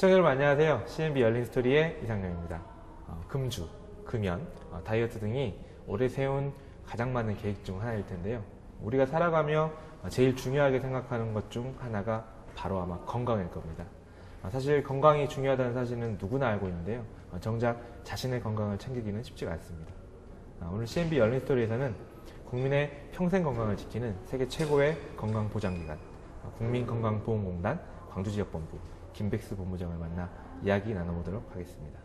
시청자 여러분 안녕하세요. CNB 열린 스토리의 이상영입니다. 금주, 금연, 다이어트 등이 올해 세운 가장 많은 계획 중 하나일 텐데요. 우리가 살아가며 제일 중요하게 생각하는 것 중 하나가 바로 아마 건강일 겁니다. 사실 건강이 중요하다는 사실은 누구나 알고 있는데요. 정작 자신의 건강을 챙기기는 쉽지가 않습니다. 오늘 CNB 열린 스토리에서는 국민의 평생 건강을 지키는 세계 최고의 건강보장기관 국민건강보험공단 광주지역본부 김백수 본부장을 만나 이야기 나눠보도록 하겠습니다.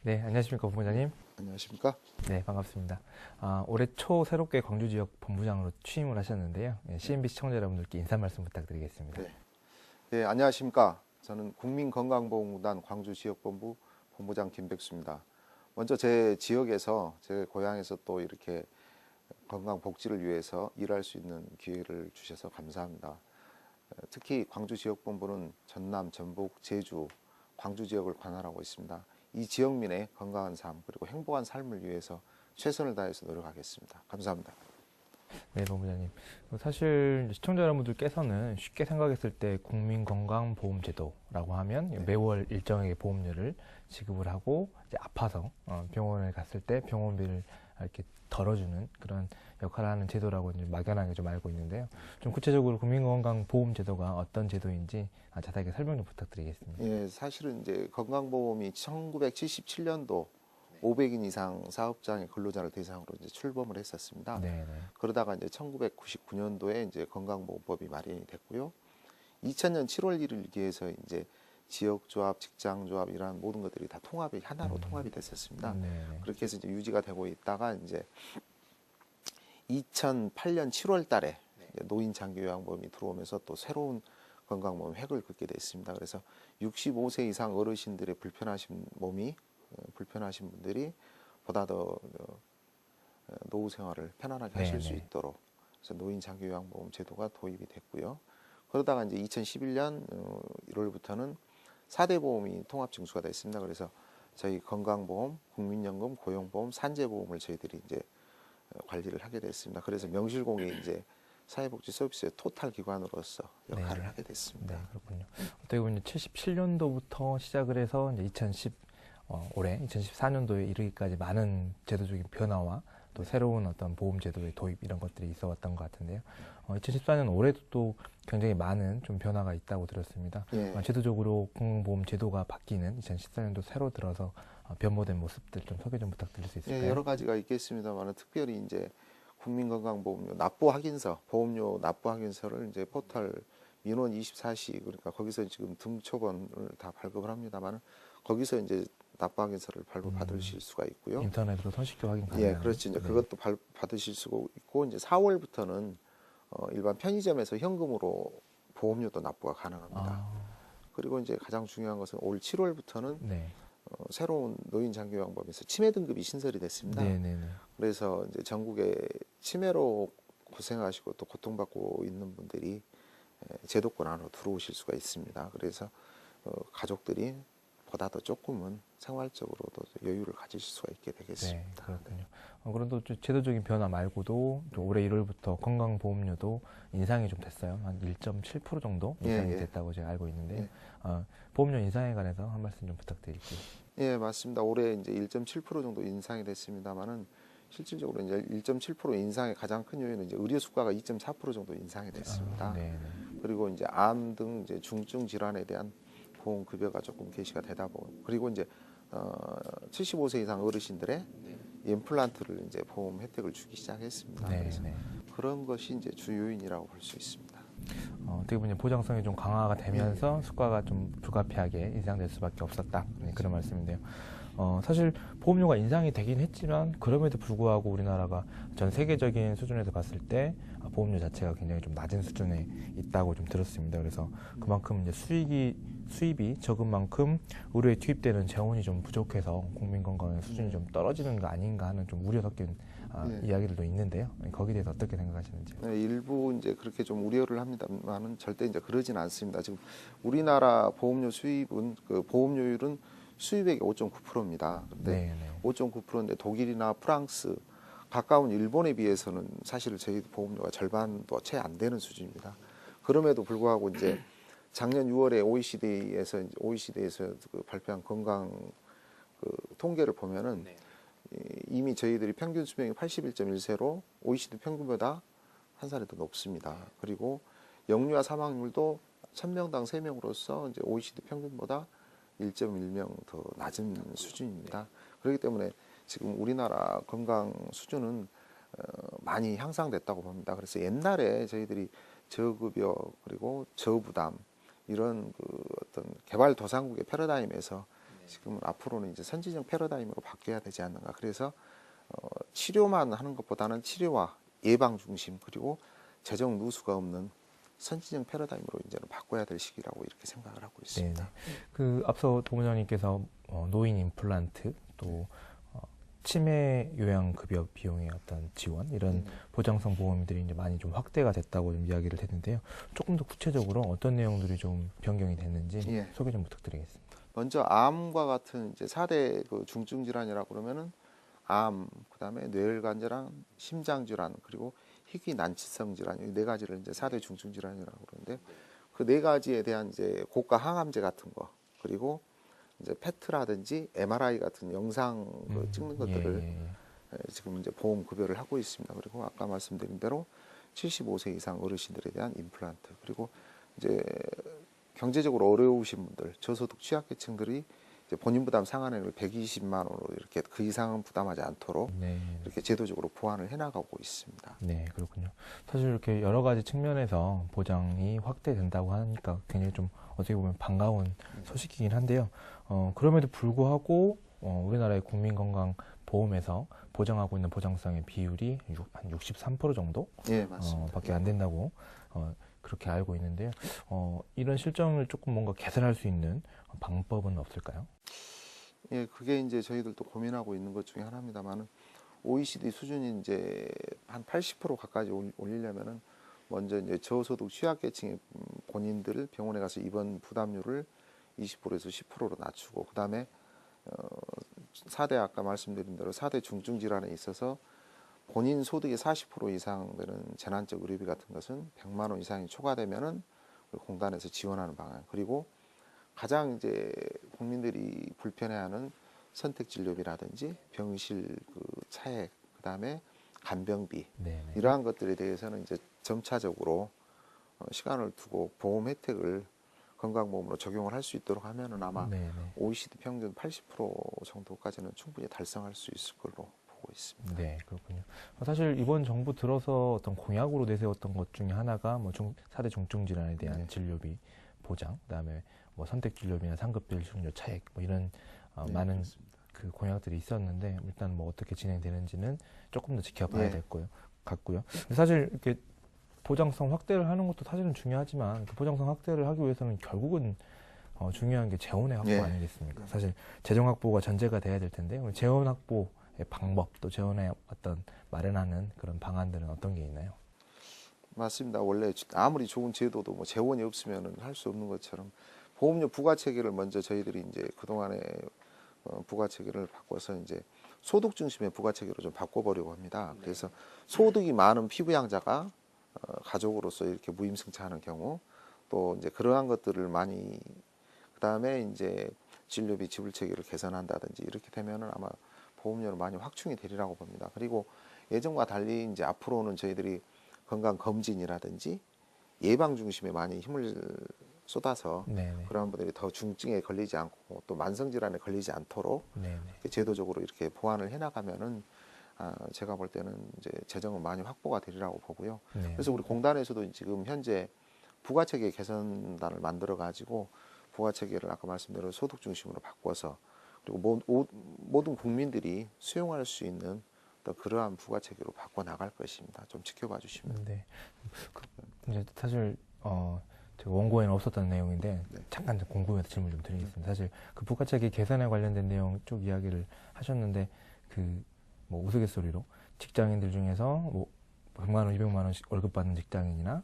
네, 안녕하십니까 본부장님. 안녕하십니까? 네, 반갑습니다. 올해 초 새롭게 광주 지역 본부장으로 취임을 하셨는데요. CNB 시청자 여러분들께 인사 말씀 부탁드리겠습니다. 네, 안녕하십니까? 저는 국민건강보험공단 광주지역본부 본부장 김백수입니다. 먼저 제 지역에서, 제 고향에서 또 이렇게 건강복지를 위해서 일할 수 있는 기회를 주셔서 감사합니다. 특히 광주지역본부는 전남, 전북, 제주, 광주 지역을 관할하고 있습니다. 이 지역민의 건강한 삶 그리고 행복한 삶을 위해서 최선을 다해서 노력하겠습니다. 감사합니다. 네, 본부장님. 사실 시청자 여러분들께서는 쉽게 생각했을 때 국민건강보험제도라고 하면 매월 일정의 보험료를 지급을 하고 이제 아파서 병원에 갔을 때 병원비를 이렇게 덜어주는 그런 역할을 하는 제도라고 이제 막연하게 좀 알고 있는데요. 좀 구체적으로 국민건강보험제도가 어떤 제도인지 자세하게 설명 좀 부탁드리겠습니다. 예, 사실은 이제 건강보험이 1977년도 500인 이상 사업장의 근로자를 대상으로 이제 출범을 했었습니다. 네네. 그러다가 이제 1999년도에 이제 건강보험법이 마련이 됐고요. 2000년 7월 1일 기해서 이제 지역조합, 직장조합 이런 모든 것들이 다 통합이 하나로 통합이 됐었습니다. 네네. 그렇게 해서 이제 유지가 되고 있다가 이제 2008년 7월 달에 노인 장기 요양보험이 들어오면서 또 새로운 건강보험 획을 긋게 됐습니다. 그래서 65세 이상 어르신들의 불편하신 몸이 불편하신 분들이 보다 더 노후 생활을 편안하게 하실 수 있도록 그래서 노인 장기 요양보험 제도가 도입이 됐고요. 그러다가 이제 2011년 1월부터는 4대 보험이 통합 징수가 됐습니다. 그래서 저희 건강보험, 국민연금, 고용보험, 산재보험을 저희들이 이제 관리를 하게 됐습니다. 그래서 명실공히 이제 사회복지 서비스의 토탈 기관으로서 역할을 하게 됐습니다. 네, 그렇군요. 어떻게 보면 77년도부터 시작을 해서 이제 올해 2014년도에 이르기까지 많은 제도적인 변화와 또 새로운 어떤 보험 제도의 도입 이런 것들이 있어왔던 것 같은데요. 2014년 올해도 또 굉장히 많은 좀 변화가 있다고 들었습니다. 제도적으로 건강보험 제도가 바뀌는 2014년도 새로 들어서 변모된 모습들 좀 소개 좀 부탁드릴 수 있을까요? 여러 가지가 있겠습니다만 특별히 이제 국민건강보험료 납부 확인서, 보험료 납부 확인서를 이제 포털 민원 24시 그러니까 거기서 지금 등초본을 다 발급을 합니다만 거기서 이제 납부 확인서를 발부받으실 수가 있고요. 인터넷으로 손쉽게 확인 가능해요. 예, 그렇지. 이제 그것도 받으실 수가 있고 이제 4월부터는 일반 편의점에서 현금으로 보험료도 납부가 가능합니다. 그리고 이제 가장 중요한 것은 올 7월부터는 새로운 노인 장기 요양보험에서 치매 등급이 신설이 됐습니다. 그래서 이제 전국에 치매로 고생하시고 또 고통받고 있는 분들이 제도권 안으로 들어오실 수가 있습니다. 그래서 가족들이 보다 더 조금은 생활적으로도 여유를 가지실 수가 있게 되겠습니다. 네, 그렇군요. 그런데 또 제도적인 변화 말고도 또 올해 1월부터 건강보험료도 인상이 좀 됐어요. 한 1.7% 정도 인상이 됐다고 제가 알고 있는데 보험료 인상에 관해서 한 말씀 좀 부탁드릴게요. 예, 맞습니다. 올해 이제 1.7% 정도 인상이 됐습니다만은 실질적으로 이제 1.7% 인상의 가장 큰 요인은 이제 의료 수가가 2.4% 정도 인상이 됐습니다. 그리고 이제 암 등 이제 중증 질환에 대한 보험 급여가 조금 개시가 되다 보고 그리고 이제 75세 이상 어르신들의 임플란트를 이제 보험 혜택을 주기 시작했습니다. 그래서 그런 것이 이제 주 요인이라고 볼 수 있습니다. 어떻게 보면 보장성이 좀 강화가 되면서 수가가 좀 불가피하게 인상될 수밖에 없었다 그런 말씀인데요. 사실 보험료가 인상이 되긴 했지만 그럼에도 불구하고 우리나라가 전 세계적인 수준에서 봤을 때 보험료 자체가 굉장히 좀 낮은 수준에 있다고 좀 들었습니다. 그래서 그만큼 이제 수입이 적은 만큼 의료에 투입되는 재원이 좀 부족해서 국민 건강의 수준이 좀 떨어지는 거 아닌가 하는 좀 우려 섞인 이야기들도 있는데요. 거기에 대해서 어떻게 생각하시는지? 네, 일부 이제 그렇게 좀 우려를 합니다만은 절대 이제 그러진 않습니다. 지금 우리나라 보험료 수입은 그 보험료율은 수입액의 5.9%입니다. 그런데 네, 네. 5.9%인데 독일이나 프랑스 가까운 일본에 비해서는 사실 저희 보험료가 절반도 채 안 되는 수준입니다. 그럼에도 불구하고 이제 작년 6월에 OECD에서 그 발표한 건강 그 통계를 보면은 이미 저희들이 평균 수명이 81.1세로 OECD 평균보다 한 살이 더 높습니다. 그리고 영유아 사망률도 1000명당 3명으로서 이제 OECD 평균보다 1.1명 더 낮은 수준입니다. 그렇기 때문에 지금 우리나라 건강 수준은 많이 향상됐다고 봅니다. 그래서 옛날에 저희들이 저급여 그리고 저부담 이런 그 어떤 개발도상국의 패러다임에서 지금은 앞으로는 이제 선진적 패러다임으로 바뀌어야 되지 않는가. 그래서 치료만 하는 것보다는 치료와 예방 중심 그리고 재정 누수가 없는 선진적 패러다임으로 이제는 바꿔야 될 시기라고 이렇게 생각을 하고 있습니다. 네. 그 앞서 도무장님께서 노인 임플란트 또 치매 요양 급여 비용의 어떤 지원 이런 보장성 보험들이 이제 많이 좀 확대가 됐다고 좀 이야기를 했는데요. 조금 더 구체적으로 어떤 내용들이 좀 변경이 됐는지 예. 소개 좀 부탁드리겠습니다. 먼저 암과 같은 이제 4대 그 중증 질환이라고 그러면은 암, 그다음에 뇌혈관 질환, 심장 질환, 그리고 희귀 난치성 질환 이 네 가지를 이제 4대 중증 질환이라고 그러는데 그 네 가지에 대한 이제 고가 항암제 같은 거 그리고 이제 페트라든지 MRI 같은 영상 그 찍는 것들을 지금 이제 보험 급여를 하고 있습니다. 그리고 아까 말씀드린 대로 75세 이상 어르신들에 대한 임플란트 그리고 이제 경제적으로 어려우신 분들, 저소득 취약계층들이 이제 본인 부담 상한액을 120만 원으로 이렇게 그 이상은 부담하지 않도록 이렇게 제도적으로 보완을 해나가고 있습니다. 네, 그렇군요. 사실 이렇게 여러 가지 측면에서 보장이 확대된다고 하니까 굉장히 좀 어떻게 보면 반가운 소식이긴 한데요. 그럼에도 불구하고 우리나라의 국민건강보험에서 보장하고 있는 보장성의 비율이 한 63% 정도 예, 맞습니다. 밖에 안 된다고 그렇게 알고 있는데요. 이런 실정을 조금 뭔가 개선할 수 있는 방법은 없을까요? 예, 그게 이제 저희들도 고민하고 있는 것 중에 하나입니다만은 OECD 수준이 이제 한 80% 가까이 올리려면은 먼저 이제 저소득 취약계층의 본인들 병원에 가서 입원 부담률을 20%에서 10%로 낮추고 그다음에 4대 아까 말씀드린 대로 4대 중증 질환에 있어서 본인 소득의 40% 이상 되는 재난적 의료비 같은 것은 100만 원 이상이 초과되면은 공단에서 지원하는 방안 그리고 가장 이제 국민들이 불편해하는 선택 진료비라든지 병실 그 차액 그다음에 간병비 네네. 이러한 것들에 대해서는 이제 점차적으로 시간을 두고 보험 혜택을 건강보험으로 적용을 할 수 있도록 하면은 아마 네네. OECD 평균 80% 정도까지는 충분히 달성할 수 있을 걸로 보고 있습니다. 네, 그렇군요. 사실 이번 정부 들어서 어떤 공약으로 내세웠던 것 중에 하나가 뭐 4대 중증 질환에 대한 진료비 보장, 그다음에 뭐 선택 진료비나 상급별 수급료 차액 뭐 이런 많은 그렇습니다. 그 공약들이 있었는데 일단 뭐 어떻게 진행되는지는 조금 더 지켜봐야 될 거요 같고요. 사실 이렇게 보장성 확대를 하는 것도 사실은 중요하지만 그 보장성 확대를 하기 위해서는 결국은 중요한 게 재원의 확보 예. 아니겠습니까? 사실 재정 확보가 전제가 돼야 될 텐데 재원 확보의 방법 또 재원의 어떤 마련하는 그런 방안들은 어떤 게 있나요? 맞습니다. 원래 아무리 좋은 제도도 뭐 재원이 없으면은 할 수 없는 것처럼 보험료 부과 체계를 먼저 저희들이 이제 그동안에 부과 체계를 바꿔서 이제 소득 중심의 부과 체계로 좀 바꿔보려고 합니다. 그래서 소득이 많은 피부양자가 가족으로서 이렇게 무임승차하는 경우 또 이제 그러한 것들을 많이 그다음에 이제 진료비 지불 체계를 개선한다든지 이렇게 되면은 아마 보험료는 많이 확충이 되리라고 봅니다. 그리고 예전과 달리 이제 앞으로는 저희들이 건강 검진이라든지 예방 중심에 많이 힘을 쏟아서 네네. 그런 분들이 더 중증에 걸리지 않고 또 만성 질환에 걸리지 않도록 네네. 제도적으로 이렇게 보완을 해나가면은 제가 볼 때는 이제 재정은 많이 확보가 되리라고 보고요. 네. 그래서 우리 공단에서도 지금 현재 부가체계 개선단을 만들어 가지고 부가체계를 아까 말씀대로 소득 중심으로 바꿔서 그리고 모든 국민들이 수용할 수 있는 또 그러한 부가체계로 바꿔 나갈 것입니다. 좀 지켜봐 주시면. 네. 이제 사실 제가 원고에는 없었던 내용인데 네. 잠깐 궁금해서 질문 좀 드리겠습니다. 사실 그 부가체계 개선에 관련된 내용 쭉 이야기를 하셨는데 그 뭐 우스갯소리로 직장인들 중에서 뭐 100만 원, 200만 원씩 월급 받는 직장인이나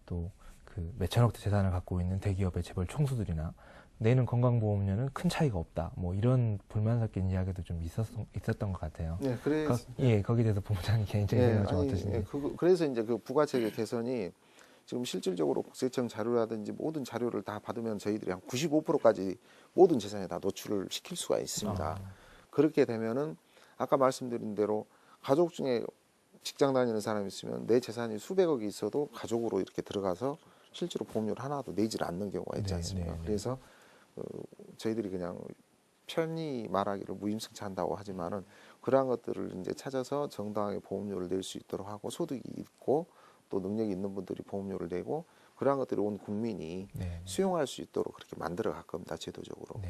또 그 몇천억대 재산을 갖고 있는 대기업의 재벌 총수들이나 내는 건강보험료는 큰 차이가 없다. 뭐 이런 불만 섞인 이야기도 좀 있었던 것 같아요. 네, 그래서 거기에 대해서 본부장님 개인적인 생각 좀 어떠신지? 그래서 이제 그 부가체계 개선이 지금 실질적으로 국세청 자료라든지 모든 자료를 다 받으면 저희들이 한 95%까지 모든 재산에 다 노출을 시킬 수가 있습니다. 그렇게 되면은 아까 말씀드린 대로 가족 중에 직장 다니는 사람이 있으면 내 재산이 수백억이 있어도 가족으로 이렇게 들어가서 실제로 보험료를 하나도 내질 않는 경우가 있지 않습니까? 그래서 저희들이 그냥 편히 말하기를 무임승차한다고 하지만은 그러한 것들을 이제 찾아서 정당하게 보험료를 낼 수 있도록 하고 소득이 있고 또 능력이 있는 분들이 보험료를 내고 그러한 것들이 온 국민이 수용할 수 있도록 그렇게 만들어 갈 겁니다. 제도적으로.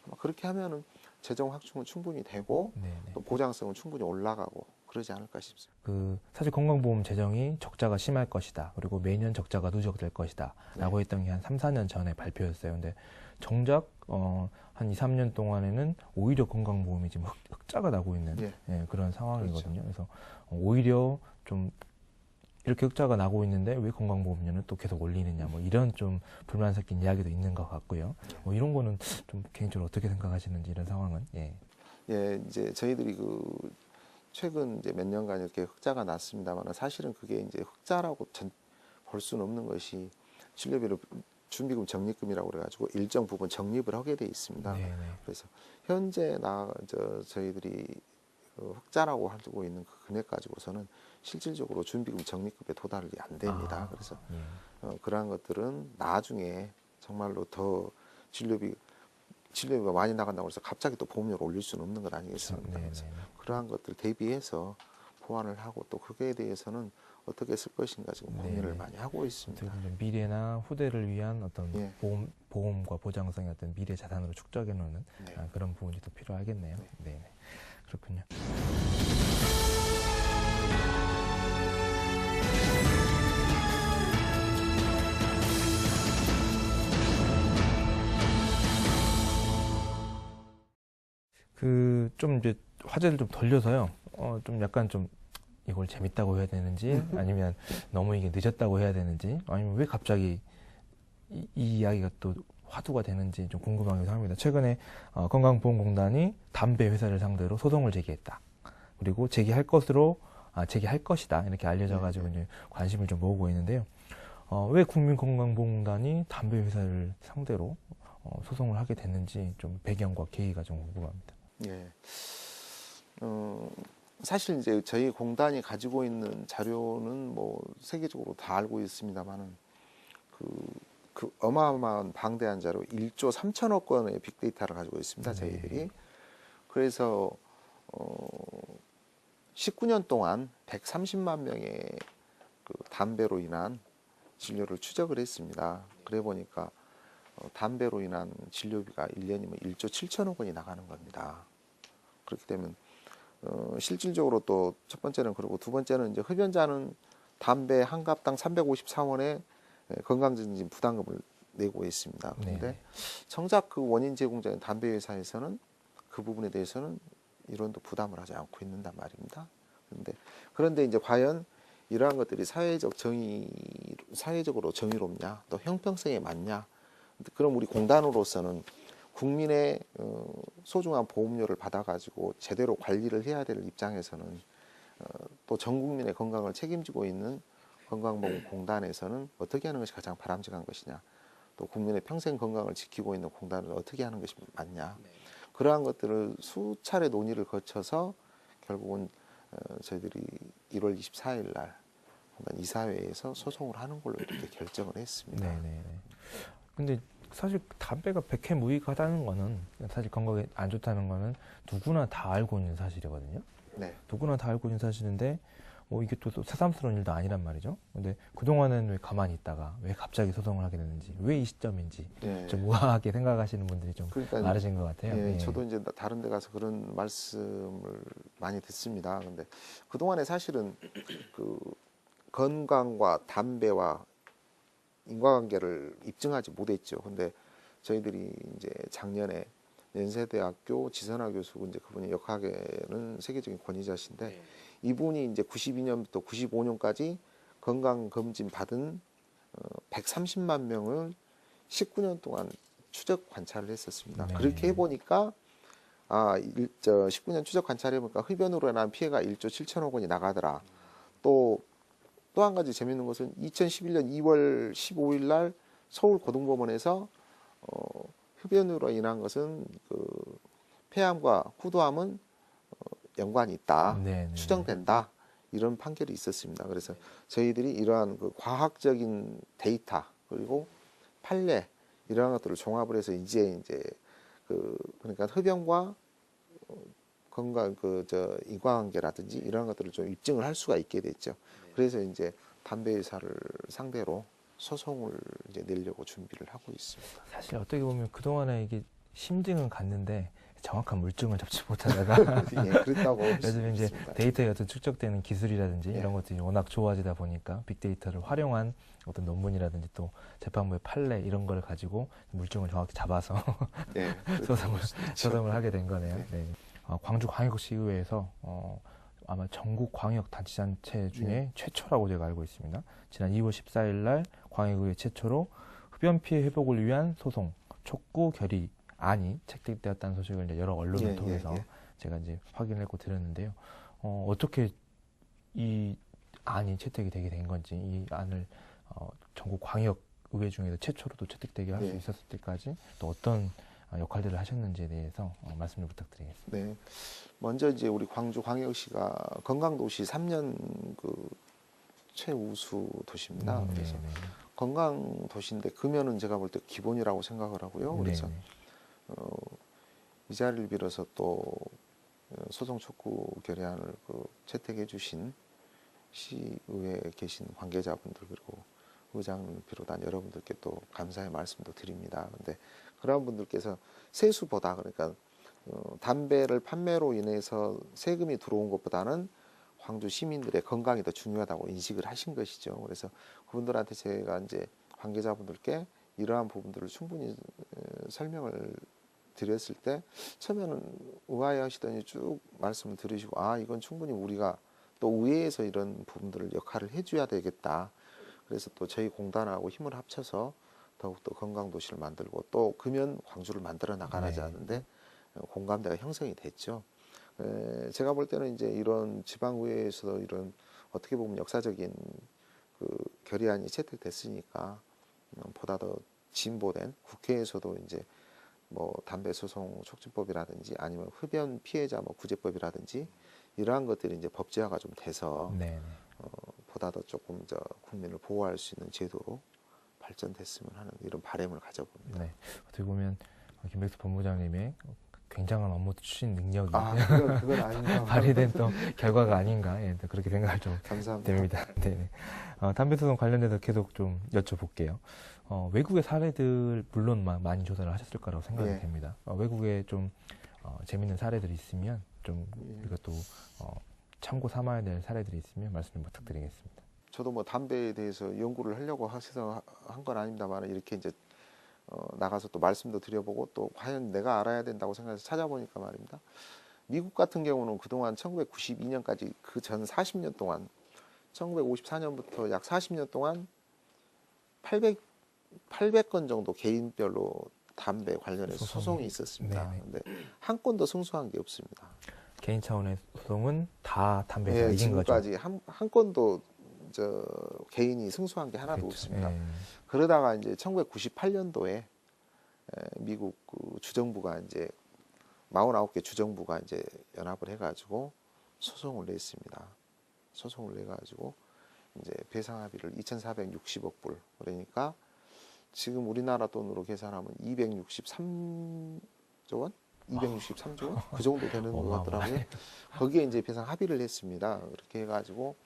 아마 그렇게 하면은 재정 확충은 충분히 되고 또 보장성은 충분히 올라가고 그러지 않을까 싶습니다. 그 사실 건강보험 재정이 적자가 심할 것이다. 그리고 매년 적자가 누적될 것이다. 라고 했던 게 한 3, 4년 전에 발표였어요. 근데 정작 한 2, 3년 동안에는 오히려 건강보험이 지금 흑자가 나고 있는 그런 상황이거든요. 그래서 오히려 좀 이렇게 흑자가 나고 있는데 왜 건강보험료는 또 계속 올리느냐 뭐 이런 좀 불만 섞인 이야기도 있는 것 같고요. 뭐 이런 거는 좀 개인적으로 어떻게 생각하시는지 이런 상황은 이제 저희들이 최근 이제 몇 년간 이렇게 흑자가 났습니다만 사실은 그게 이제 흑자라고 볼 수는 없는 것이 진료비를 준비금 적립금이라고 그래가지고 일정 부분 적립을 하게 돼 있습니다. 그래서 현재 저희들이 흑자라고 하고 있는 그 금액 가지고서는 실질적으로 준비금 적립금에 도달이 안 됩니다. 그래서 그러한 것들은 나중에 정말로 더 진료비가 많이 나간다고 해서 갑자기 또 보험료를 올릴 수는 없는 것 아니겠습니까? 그래서 그러한 것들 대비해서 보완을 하고 또 그거에 대해서는 어떻게 쓸 것인가 지금 고민을 많이 하고 있습니다. 미래나 후대를 위한 어떤 보험과 보장성의 어떤 미래 자산으로 축적해 놓는 그런 부분이 또 필요하겠네요. 그렇군요. 좀 이제 화제를 좀 돌려서요. 좀 약간 좀 이걸 재밌다고 해야 되는지 아니면 너무 이게 늦었다고 해야 되는지 아니면 왜 갑자기 이 이야기가 또 화두가 되는지 좀 궁금하기도 합니다. 최근에 건강보험공단이 담배 회사를 상대로 소송을 제기했다. 그리고 제기할 것이다 이렇게 알려져가지고 이제 관심을 좀 모으고 있는데요. 왜 국민건강보험공단이 담배 회사를 상대로 소송을 하게 됐는지 좀 배경과 계기가 좀 궁금합니다. 사실 이제 저희 공단이 가지고 있는 자료는 뭐 세계적으로 다 알고 있습니다만은 그 어마어마한 방대한 자료 1조 3천억 건의 빅데이터를 가지고 있습니다. 저희들이. 그래서 19년 동안 130만 명의 그 담배로 인한 진료를 추적을 했습니다. 그래 보니까 담배로 인한 진료비가 1년이면 1조 7천억 원이 나가는 겁니다. 그렇게 되면 실질적으로 또 첫 번째는 그러고 두 번째는 이제 흡연자는 담배 한 갑당 354원의 건강증진 부담금을 내고 있습니다. 그런데 정작 그 원인 제공자인 담배 회사에서는 그 부분에 대해서는 일원도 부담을 하지 않고 있는단 말입니다. 그런데 이제 과연 이러한 것들이 사회적으로 정의롭냐, 또 형평성에 맞냐? 그럼 우리 공단으로서는 국민의 소중한 보험료를 받아가지고 제대로 관리를 해야 될 입장에서는 또 전 국민의 건강을 책임지고 있는 건강보험공단에서는 어떻게 하는 것이 가장 바람직한 것이냐, 또 국민의 평생 건강을 지키고 있는 공단을 어떻게 하는 것이 맞냐, 그러한 것들을 수차례 논의를 거쳐서 결국은 저희들이 1월 24일 날 공단 이사회에서 소송을 하는 걸로 이렇게 결정을 했습니다. 근데 사실 담배가 백해무익하다는 거는 사실 건강에 안 좋다는 거는 누구나 다 알고 있는 사실이거든요. 누구나 다 알고 있는 사실인데 이게 또 새삼스러운 일도 아니란 말이죠. 근데 그동안은 왜 가만히 있다가 왜 갑자기 소송을 하게 됐는지, 왜 이 시점인지 예. 좀 우아하게 생각하시는 분들이 좀 그러니까 많으신 것 같아요. 예, 예. 저도 이제 다른 데 가서 그런 말씀을 많이 듣습니다. 근데 그동안에 사실은 그 건강과 담배와 인과관계를 입증하지 못했죠. 근데 저희들이 이제 작년에 연세대학교 지선화 교수, 이제 그분이 역학에는 세계적인 권위자신데 이분이 이제 92년부터 95년까지 건강 검진 받은 130만 명을 19년 동안 추적 관찰을 했었습니다. 네. 그렇게 해보니까 19년 추적 관찰해보니까 흡연으로 인한 피해가 1조 7천억 원이 나가더라. 또 한 가지 재밌는 것은 2011년 2월 15일 날 서울 고등법원에서 흡연으로 인한 것은 그 폐암과 후두암은 연관이 있다, 네네. 추정된다, 이런 판결이 있었습니다. 그래서 저희들이 이러한 그 과학적인 데이터 그리고 판례 이러한 것들을 종합을 해서 이제 그러니까 흡연과 건강 인과관계라든지 이러한 것들을 좀 입증을 할 수가 있게 됐죠. 그래서 이제 담배 회사를 상대로 소송을 이제 내려고 준비를 하고 있습니다. 사실 어떻게 보면 그동안에 이게 심증은 갔는데 정확한 물증을 잡지 못하다가 예, 그랬다고 요즘 이제 데이터에 어떤 축적되는 기술이라든지 예. 이런 것들이 워낙 좋아지다 보니까 빅데이터를 활용한 어떤 논문이라든지 또 재판부의 판례 이런 걸 가지고 물증을 정확히 잡아서 예, 소송을 하게 된 거네요. 네. 네. 광주광역시의회에서 아마 전국 광역단체단체 중에 최초라고 제가 알고 있습니다. 지난 2월 14일 날 광역의회 최초로 흡연 피해 회복을 위한 소송 촉구 결의안이 채택되었다는 소식을 이제 여러 언론을 통해서 제가 이제 확인했고 들었는데요. 어떻게 이 안이 채택이 되게 된 건지, 이 안을 전국 광역의회 중에서 최초로도 채택되게 할 수 있었을 때까지 또 어떤 역할들을 하셨는지에 대해서 말씀 좀 부탁드리겠습니다. 네. 먼저 이제 우리 광주광역시가 건강도시 3년 그 최우수 도시입니다. 그래서 건강도시인데 금연은 제가 볼 때 기본이라고 생각을 하고요. 그래서 이 자리를 빌어서 또 소송 촉구 결의안을 채택해 주신 시의회에 계신 관계자분들 그리고 의장을 비롯한 여러분들께 또 감사의 말씀도 드립니다. 근데 그런 분들께서 세수보다 그러니까 담배를 판매로 인해서 세금이 들어온 것보다는 광주 시민들의 건강이 더 중요하다고 인식을 하신 것이죠. 그래서 그분들한테 제가 이제 관계자분들께 이러한 부분들을 충분히 설명을 드렸을 때 처음에는 의아해하시더니 쭉 말씀을 들으시고 이건 충분히 우리가 또 의회에서 이런 부분들을 역할을 해줘야 되겠다. 그래서 또 저희 공단하고 힘을 합쳐서 더욱더 건강도시를 만들고 또 금연 광주를 만들어 나가자 하는데 공감대가 형성이 됐죠. 제가 볼 때는 이제 이런 지방의회에서 이런 어떻게 보면 역사적인 그 결의안이 채택됐으니까 보다 더 진보된 국회에서도 이제 뭐 담배 소송 촉진법이라든지 아니면 흡연 피해자 뭐 구제법이라든지 이러한 것들이 이제 법제화가 좀 돼서 보다 더 조금 더 국민을 보호할 수 있는 제도로 발전됐으면 하는 이런 바람을 가져봅니다. 네. 어떻게 보면 김백수 본부장님의 굉장한 업무 추진 능력이 그건 아닌가 발휘된 또 결과가 아닌가 그렇게 생각을 좀 감사합니다. 됩니다. 네. 담배 소송 관련해서 계속 좀 여쭤볼게요. 외국의 사례들 물론 많이 조사를 하셨을 거라고 생각이 됩니다. 외국에 좀 재밌는 사례들이 있으면 좀 이것도 참고 삼아야 될 사례들이 있으면 말씀 좀 부탁드리겠습니다. 저도 뭐 담배에 대해서 연구를 하려고 하셔서 한 건 아닙니다만 이렇게 이제 나가서 또 말씀도 드려보고 또 과연 내가 알아야 된다고 생각해서 찾아보니까 말입니다. 미국 같은 경우는 그동안 1992년까지 그 전 40년 동안 1954년부터 약 40년 동안 800건 정도 개인별로 담배 관련해서 소송이 있었습니다. 그런데 한 건도 승소한 게 없습니다. 개인 차원의 소송은 다 담배에서 이긴 거죠. 지금까지 한 건도 개인이 승소한 게 하나도 없습니다. 그러다가 이제 1998년도에 미국 주정부가 이제 49개 주정부가 이제 연합을 해가지고 소송을 냈습니다. 소송을 내가지고 이제 배상 합의를 2,460억 불 그러니까 지금 우리나라 돈으로 계산하면 263조 원? 263조 원? 그 정도 되는 것 같더라고요. 거기에 이제 배상 합의를 했습니다. 그렇게 해가지고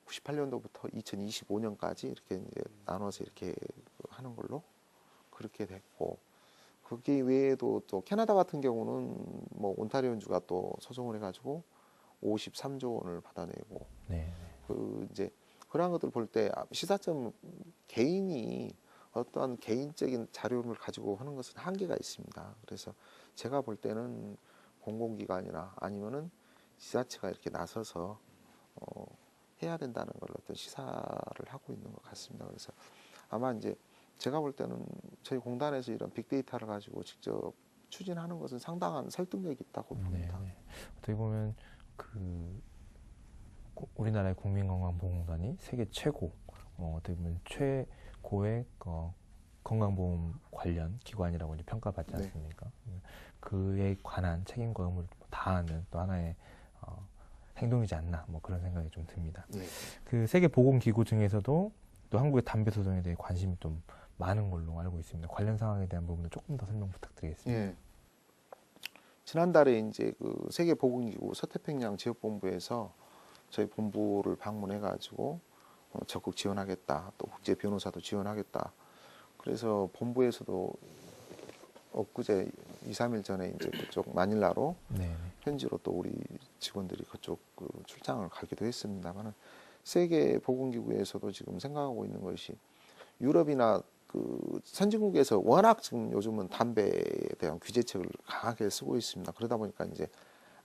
98년도부터 2025년까지 이렇게 이제 나눠서 이렇게 하는 걸로 그렇게 됐고, 거기 외에도 또 캐나다 같은 경우는 뭐 온타리오주가 또 소송을 해가지고 53조 원을 받아내고, 네. 그 이제 그러한 것들 볼 때 시사점 개인이 어떠한 개인적인 자료를 가지고 하는 것은 한계가 있습니다. 그래서 제가 볼 때는 공공기관이나 아니면은 지자체가 이렇게 나서서 해야 된다는 걸 어떤 시사를 하고 있는 것 같습니다. 그래서 아마 이제 제가 볼 때는 저희 공단에서 이런 빅데이터를 가지고 직접 추진하는 것은 상당한 설득력이 있다고 봅니다. 네. 어떻게 보면 그 우리나라의 국민건강보험공단이 세계 최고, 어떻게 보면 최고의 건강보험 관련 기관이라고 이제 평가받지 네. 않습니까? 그에 관한 책임과 의무를 다하는 또 하나의 행동이지 않나, 뭐 그런 생각이 좀 듭니다. 네. 그 세계보건기구 중에서도 또 한국의 담배 소송에 대해 관심이 좀 많은 걸로 알고 있습니다. 관련 상황에 대한 부분을 조금 더 설명 부탁드리겠습니다. 예. 지난달에 이제 그 세계보건기구 서태평양 지역본부에서 저희 본부를 방문해가지고 적극 지원하겠다, 또 국제 변호사도 지원하겠다. 그래서 본부에서도 엊그제 2, 3일 전에 이제 그쪽 마닐라로 네. 현지로 또 우리 직원들이 그쪽 그 출장을 가기도 했습니다만은 세계보건기구에서도 지금 생각하고 있는 것이 유럽이나 그 선진국에서 워낙 지금 요즘은 담배에 대한 규제책을 강하게 쓰고 있습니다. 그러다 보니까 이제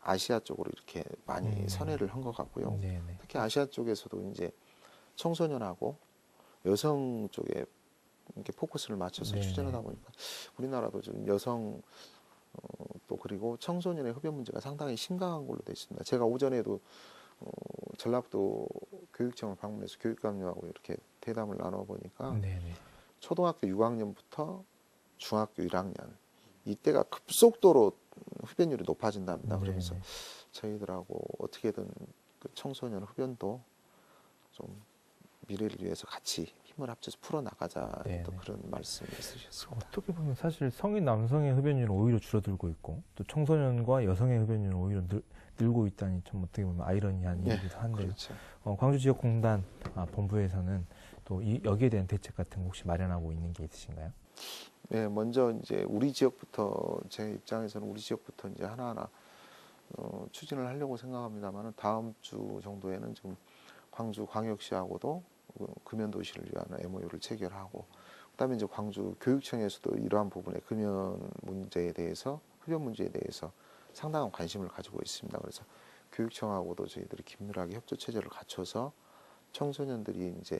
아시아 쪽으로 이렇게 많이 선회를 한 것 같고요. 네. 특히 아시아 쪽에서도 이제 청소년하고 여성 쪽에 이렇게 포커스를 맞춰서 네네. 추진하다 보니까 우리나라도 좀 여성 또 그리고 청소년의 흡연 문제가 상당히 심각한 걸로 되어 있습니다. 제가 오전에도 전라북도 교육청을 방문해서 교육감님하고 이렇게 대담을 나눠보니까 네. 초등학교 6학년부터 중학교 1학년 이때가 급속도로 흡연율이 높아진답니다. 그러면서 저희들하고 어떻게든 그 청소년 흡연도 좀 미래를 위해서 같이 힘을 합쳐서 풀어나가자 또 그런 말씀을 있으셨습니다. 어떻게 보면 사실 성인 남성의 흡연율은 오히려 줄어들고 있고 또 청소년과 여성의 흡연율은 오히려 늘고 있다니 좀 어떻게 보면 아이러니한 일이기도 한데요. 그렇죠. 광주지역공단 본부에서는 또 여기에 대한 대책 같은 거 혹시 마련하고 있는 게 있으신가요? 네, 먼저 이제 우리 지역부터 제 입장에서는 우리 지역부터 이제 하나하나 추진을 하려고 생각합니다만은 다음 주 정도에는 지금 광주 광역시하고도 금연 도시를 위한 MOU를 체결하고 그다음에 이제 광주 교육청에서도 이러한 부분의 금연 문제에 대해서 흡연 문제에 대해서 상당한 관심을 가지고 있습니다. 그래서 교육청하고도 저희들이 긴밀하게 협조 체제를 갖춰서 청소년들이 이제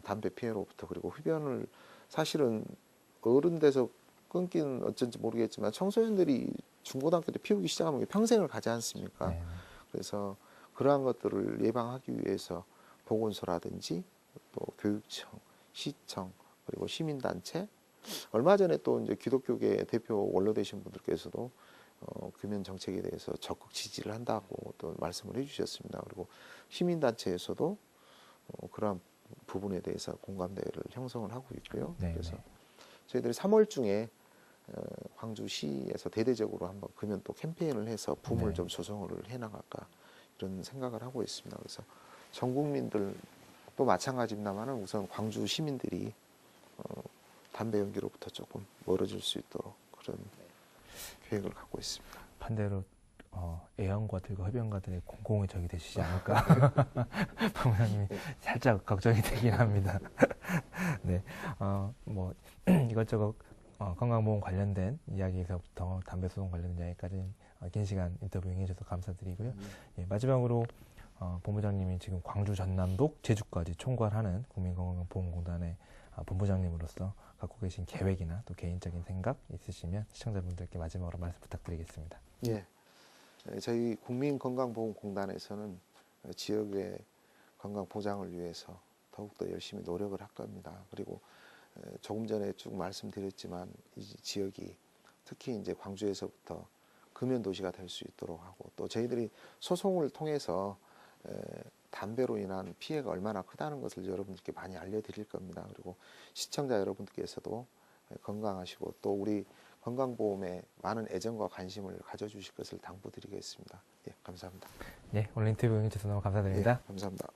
담배 피해로부터 그리고 흡연을 사실은 어른 돼서 끊긴 어쩐지 모르겠지만 청소년들이 중고등학교 때 피우기 시작하면 평생을 가지 않습니까? 네. 그래서 그러한 것들을 예방하기 위해서 보건소라든지 또 교육청, 시청 그리고 시민단체 얼마 전에 또 이제 기독교계 대표 원로 되신 분들께서도 금연 정책에 대해서 적극 지지를 한다고 또 말씀을 해주셨습니다. 그리고 시민단체에서도 그러한 부분에 대해서 공감대를 형성을 하고 있고요. 그래서 저희들이 3월 중에 광주시에서 대대적으로 한번 금연 또 캠페인을 해서 붐을 좀 조성을 해나갈까 이런 생각을 하고 있습니다. 그래서 전 국민들 또 마찬가지입니다만은 우선 광주 시민들이 담배 연기로부터 조금 멀어질 수 있도록 그런 계획을 갖고 있습니다. 반대로 애연과들과 흡연가들의 공공의 적이 되시지 않을까 부모님이 살짝 걱정이 되긴 합니다. 네, 뭐 이것저것 건강보험 관련된 이야기에서부터 담배 소송 관련된 이야기까지 긴 시간 인터뷰 응해주셔서 감사드리고요. 예, 마지막으로 본부장님이 지금 광주 전남북 제주까지 총괄하는 국민건강보험공단의 본부장님으로서 갖고 계신 계획이나 또 개인적인 생각 있으시면 시청자분들께 마지막으로 말씀 부탁드리겠습니다. 예, 저희 국민건강보험공단에서는 지역의 건강 보장을 위해서 더욱더 열심히 노력을 할 겁니다. 그리고 조금 전에 쭉 말씀드렸지만 이 지역이 특히 이제 광주에서부터 금연 도시가 될 수 있도록 하고 또 저희들이 소송을 통해서 담배로 인한 피해가 얼마나 크다는 것을 여러분들께 많이 알려드릴 겁니다. 그리고 시청자 여러분들께서도 건강하시고 또 우리 건강보험에 많은 애정과 관심을 가져주실 것을 당부드리겠습니다. 예, 감사합니다. 네, 오늘 인터뷰 응해주셔서 너무 감사드립니다. 예, 감사합니다.